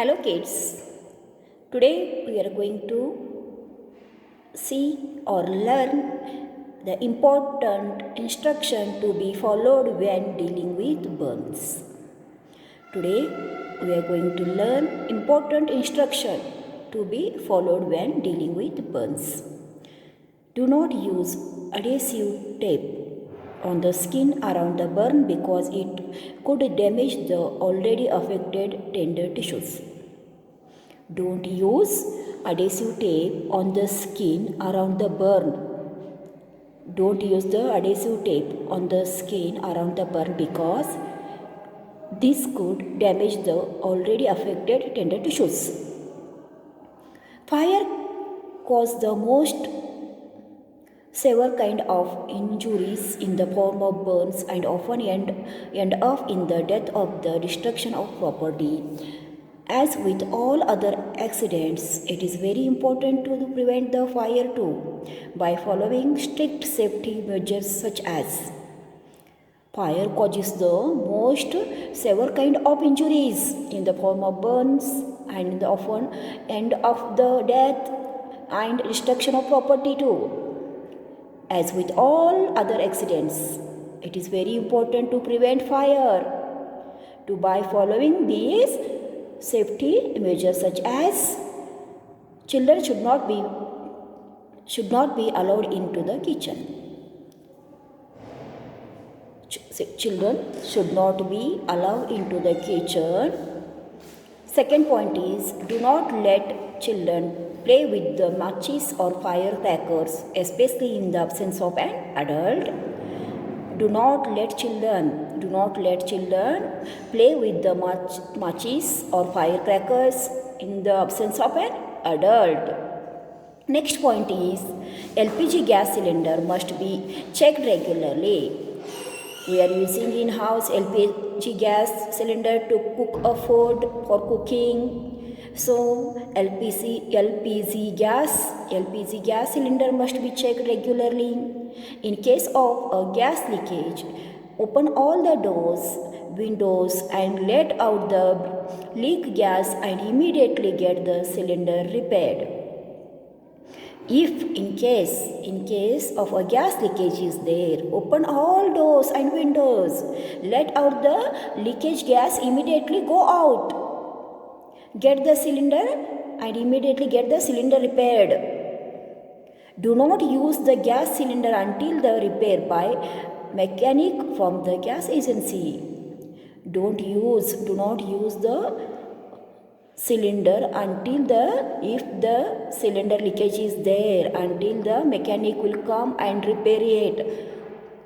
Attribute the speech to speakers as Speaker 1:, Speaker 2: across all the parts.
Speaker 1: Hello kids, today we are going to see or learn the important instruction to be followed when dealing with burns. Today we are going to learn important instruction to be followed when dealing with burns. Do not use adhesive tape on the skin around the burn because it could damage the already affected tender tissues. Don't use adhesive tape on the skin around the burn. Don't use the adhesive tape on the skin around the burn because this could damage the already affected tender tissues. Fire causes the most severe kind of injuries in the form of burns and often end up in the death of the destruction of property. As with all other accidents, it is very important to prevent the fire too by following strict safety measures such as fire causes the most severe kind of injuries in the form of burns and often end of the death and destruction of property too. As with all other accidents, it is very important to prevent fire by following these safety measures such as children should not be allowed into the kitchen. Children should not be allowed into the kitchen. Second point is, do not let children play with the matches or firecrackers, especially in the absence of an adult. Do not let children play with the matches or firecrackers in the absence of an adult. Next point is, LPG gas cylinder must be checked regularly. We are using in-house LPG gas cylinder to cook a food for cooking. So LPG gas cylinder must be checked regularly. In case of a gas leakage, open all the doors, windows and let out the leak gas and immediately get the cylinder repaired. If in case of a gas leakage is there, open all doors and windows, let out the leakage gas, immediately go out, get the cylinder and immediately get the cylinder repaired. Do not use the gas cylinder until the repair by mechanic from the gas agency. Do not use the cylinder if the cylinder leakage is there, until the mechanic will come and repair it.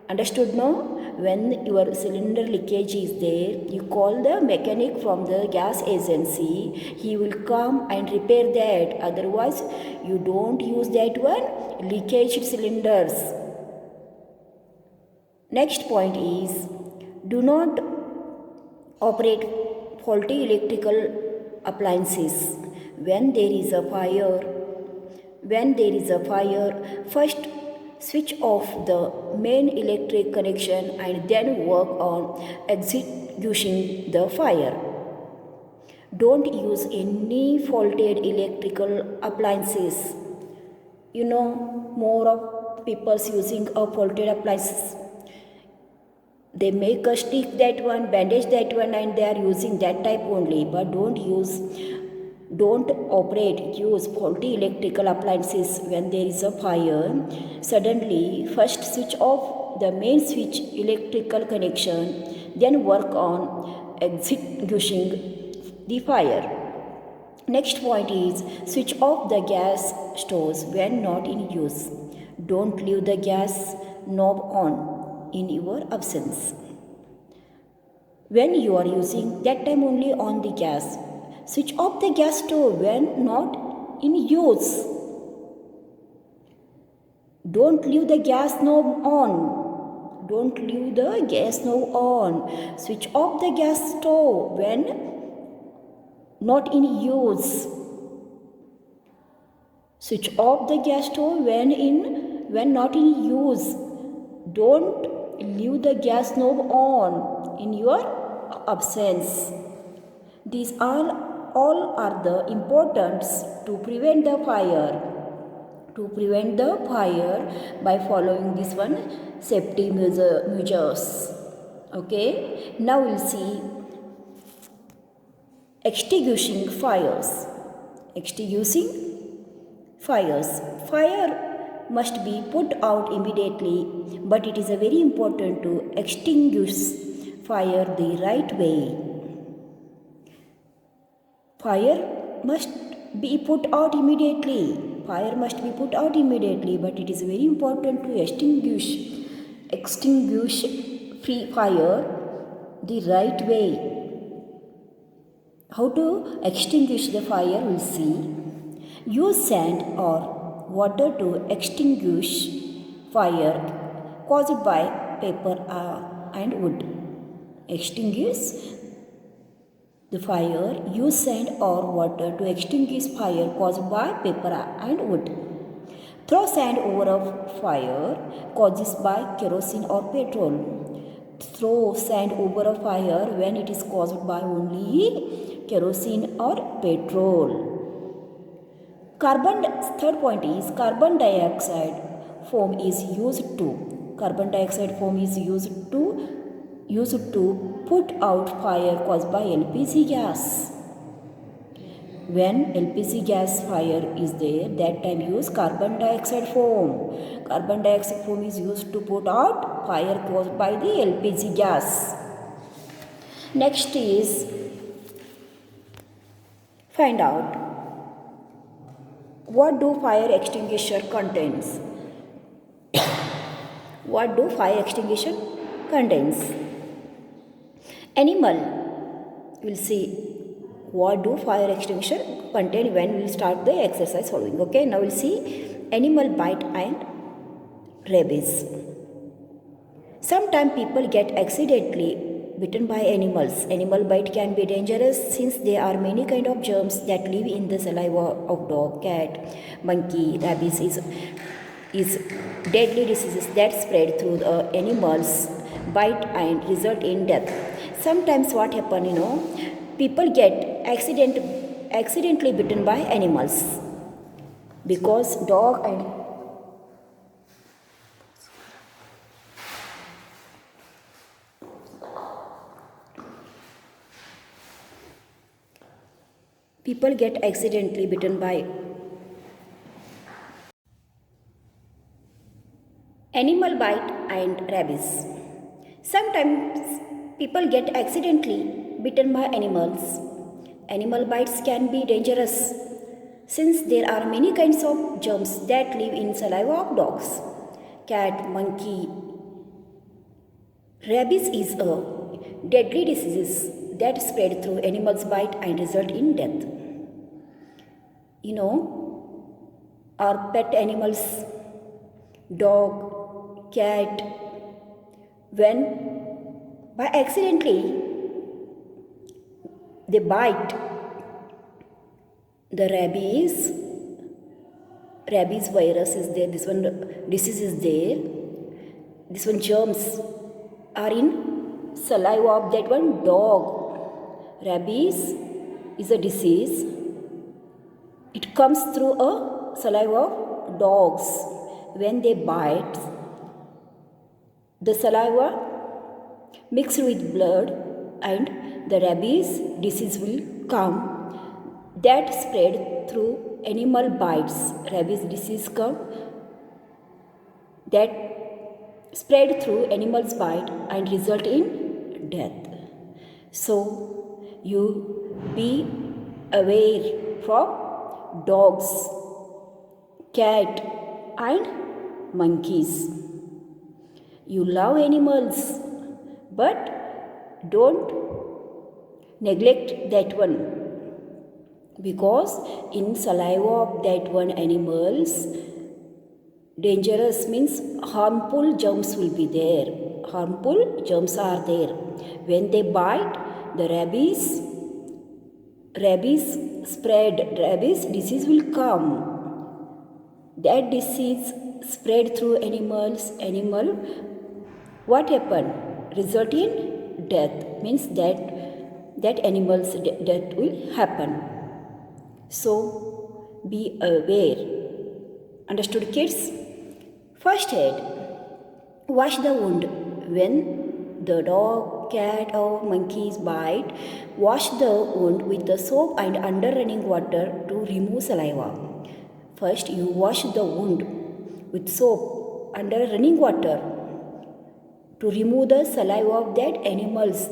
Speaker 1: Understood, no? When your cylinder leakage is there, you call the mechanic from the gas agency. He will come and repair that. Otherwise, you don't use that one, leakage cylinders. Next point is, do not operate faulty electrical appliances. When there is a fire, first switch off the main electric connection and then work on extinguishing the fire. Don't use any faulted electrical appliances. More of people using a faulted appliances. They make a stick that one, bandage that one, and they are using that type only. But don't use faulty electrical appliances when there is a fire. Suddenly, first switch off the main switch electrical connection, then work on extinguishing the fire. Next point is, switch off the gas stoves when not in use. Don't leave the gas knob on in your absence. When you are using, that time only on the gas. Switch off the gas stove when not in use. Don't leave the gas knob on. Switch off the gas stove when not in use. Switch off the gas stove when not in use. Don't leave the gas knob on in your absence. These are all are the importance to prevent the fire. To prevent the fire by following this one safety measures. Okay, now we'll see extinguishing fires. Extinguishing fires. Fire must be put out immediately, but it is a very important to extinguish fire the right way. Fire must be put out immediately. Fire must be put out immediately, but it is very important to extinguish free fire the right way. How to extinguish the fire? We'll see. Use sand or water to extinguish fire caused by paper and wood. Extinguish the fire. Use sand or water to extinguish fire caused by paper and wood. Throw sand over a fire caused by kerosene or petrol. Throw sand over a fire when it is caused by only kerosene or petrol. Third point is carbon dioxide foam is used to. Carbon dioxide foam is used to put out fire caused by LPG gas. When LPG gas fire is there, that time use carbon dioxide foam. Carbon dioxide foam is used to put out fire caused by the LPG gas. Next is find out what do fire extinguisher contains. What do fire extinguisher contains? Animal. We'll see what do fire extinguisher contain when we'll start the exercise following. Okay, now we'll see animal bite and rabies. Sometimes people get accidentally bitten by animals. Animal bite can be dangerous since there are many kind of germs that live in the saliva of dog, cat, monkey. Rabies is deadly diseases that spread through the animals bite and result in death. Sometimes what happen, people get accidentally bitten by animals because dog and people get accidentally bitten by animal bite and rabies. Sometimes people get accidentally bitten by animals. Animal bites can be dangerous since there are many kinds of germs that live in saliva of dogs, cat, monkey. Rabies is a deadly disease that spread through animals bite and result in death. Our pet animals, dog, cat, when by accidentally they bite, the rabies virus is there, this one disease is there, this one germs are in saliva of that one dog. Rabies is a disease, it comes through a saliva of dogs. When they bite, the saliva mixed with blood and the rabies disease will come. That spread through animal bites. Rabies disease come that spread through animals bite and result in death. So you be aware from dogs, cat and monkeys. You love animals, but don't neglect that one, because in saliva of that one animals dangerous means harmful germs will be there. Harmful germs are there. When they bite, the rabies disease will come. That disease spread through animal, what happened? Result in death, means that that animal's death will happen. So be aware. Understood, kids? First aid. Wash the wound. When the dog, cat or monkeys bite, wash the wound with the soap and under running water to remove saliva. First you wash the wound with soap under running water to remove the saliva of that animals.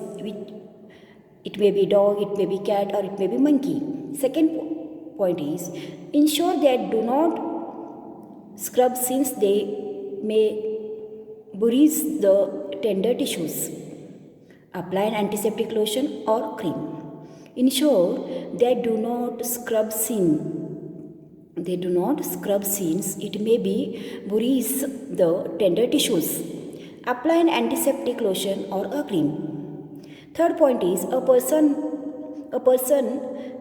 Speaker 1: It may be dog, it may be cat or it may be monkey. Second point is ensure that do not scrub since they may bruise the tender tissues. Apply an antiseptic lotion or cream. Ensure they do not scrub since it may be bruise the tender tissues. Apply an antiseptic lotion or a cream. Third point is a person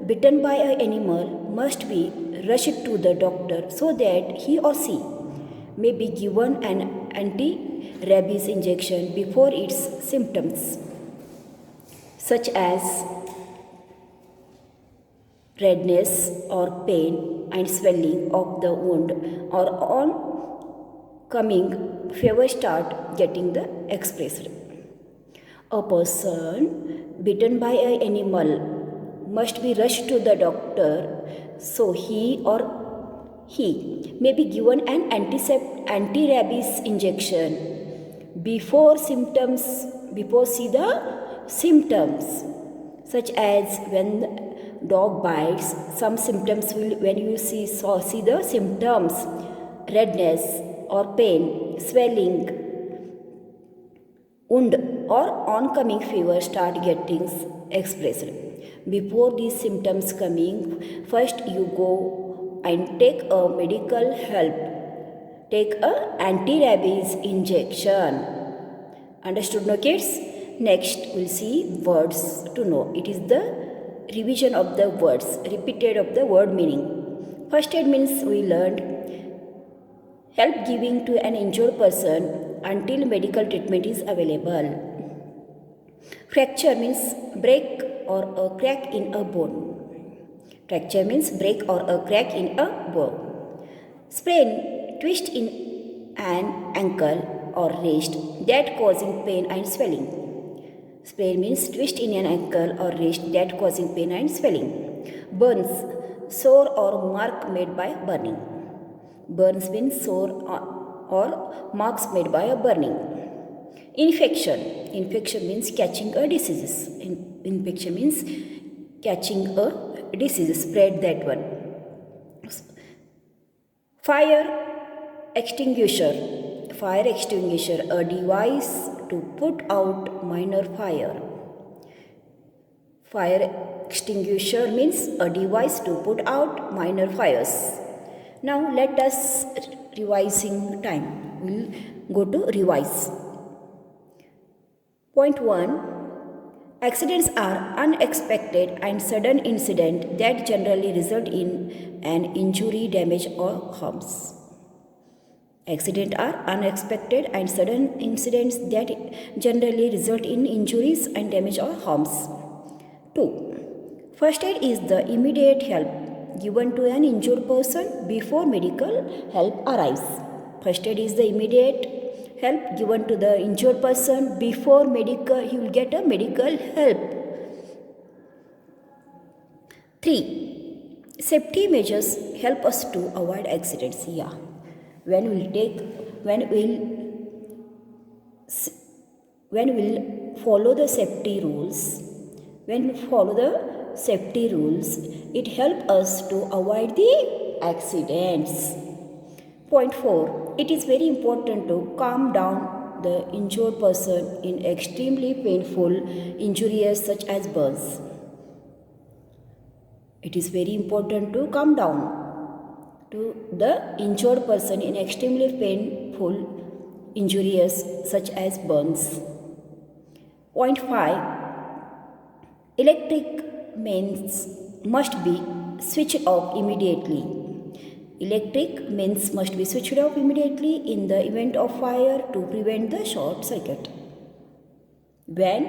Speaker 1: bitten by an animal must be rushed to the doctor so that he or she may be given an anti-rabies injection before its symptoms such as redness or pain and swelling of the wound or on coming fever start getting the expressed. A person bitten by an animal must be rushed to the doctor so he may be given an anti-rabies injection before see the symptoms such as when the dog bites. Some symptoms will when you see the symptoms redness or pain, swelling, wound or oncoming fever start getting expressed. Before these symptoms coming, first you go and take a medical help. Take a anti-rabies injection. Understood, no kids? Next we'll see words to know. It is the revision of the words, repeated of the word meaning. First aid means we learned help giving to an injured person until medical treatment is available. Fracture means break or a crack in a bone. Fracture means break or a crack in a bone. Sprain, twist in an ankle or wrist that causing pain and swelling. Sprain means twist in an ankle or wrist that causing pain and swelling. Burns, sore or mark made by burning. Burns means sore or marks made by a burning. Infection. Infection means catching a disease. Infection means catching a disease, spread that one. Fire extinguisher. Fire extinguisher, a device to put out minor fire. Fire extinguisher means a device to put out minor fires. Now let us revising time. We'll go to revise. Point 1. Accidents are unexpected and sudden incidents that generally result in an injury, damage or harms. Accidents are unexpected and sudden incidents that generally result in injuries and damage or harms. 2. First aid is the immediate help given to an injured person before medical help arrives. First aid is the immediate help given to the injured person before he will get a medical help. 3. Safety measures help us to avoid accidents. When we'll follow the safety rules, it helps us to avoid the accidents. Point 4. It is very important to calm down the injured person in extremely painful injuries such as burns. It is very important to calm down to the injured person in extremely painful injuries such as burns. Point 5. Electric mains must be switched off immediately. Electric mains must be switched off immediately in the event of fire to prevent the short circuit. When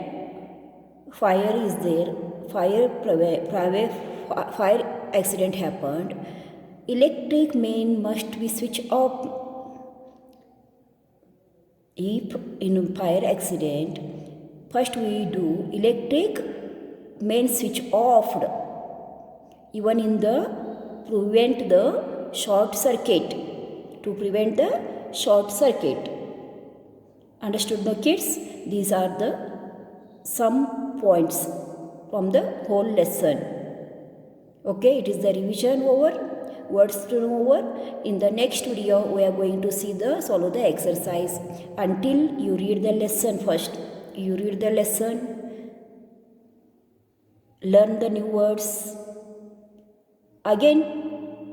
Speaker 1: fire is there, fire accident happened, electric main must be switched off. If in fire accident, first we do electric main switch off, even in the prevent the short circuit, to prevent the short circuit. Understood the kids? These are the some points from the whole lesson. Okay, it is the revision over, words to know over. In the next video, we are going to see the solve the exercise. Until you read the lesson first. You read the lesson, learn the new words. Again,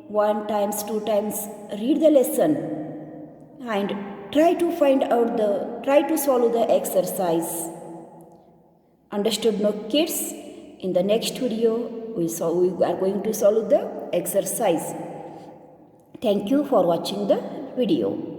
Speaker 1: 1 times, 2 times, read the lesson and try to solve the exercise. Understood no kids? In the next video, we are going to solve the exercise. Thank you for watching the video.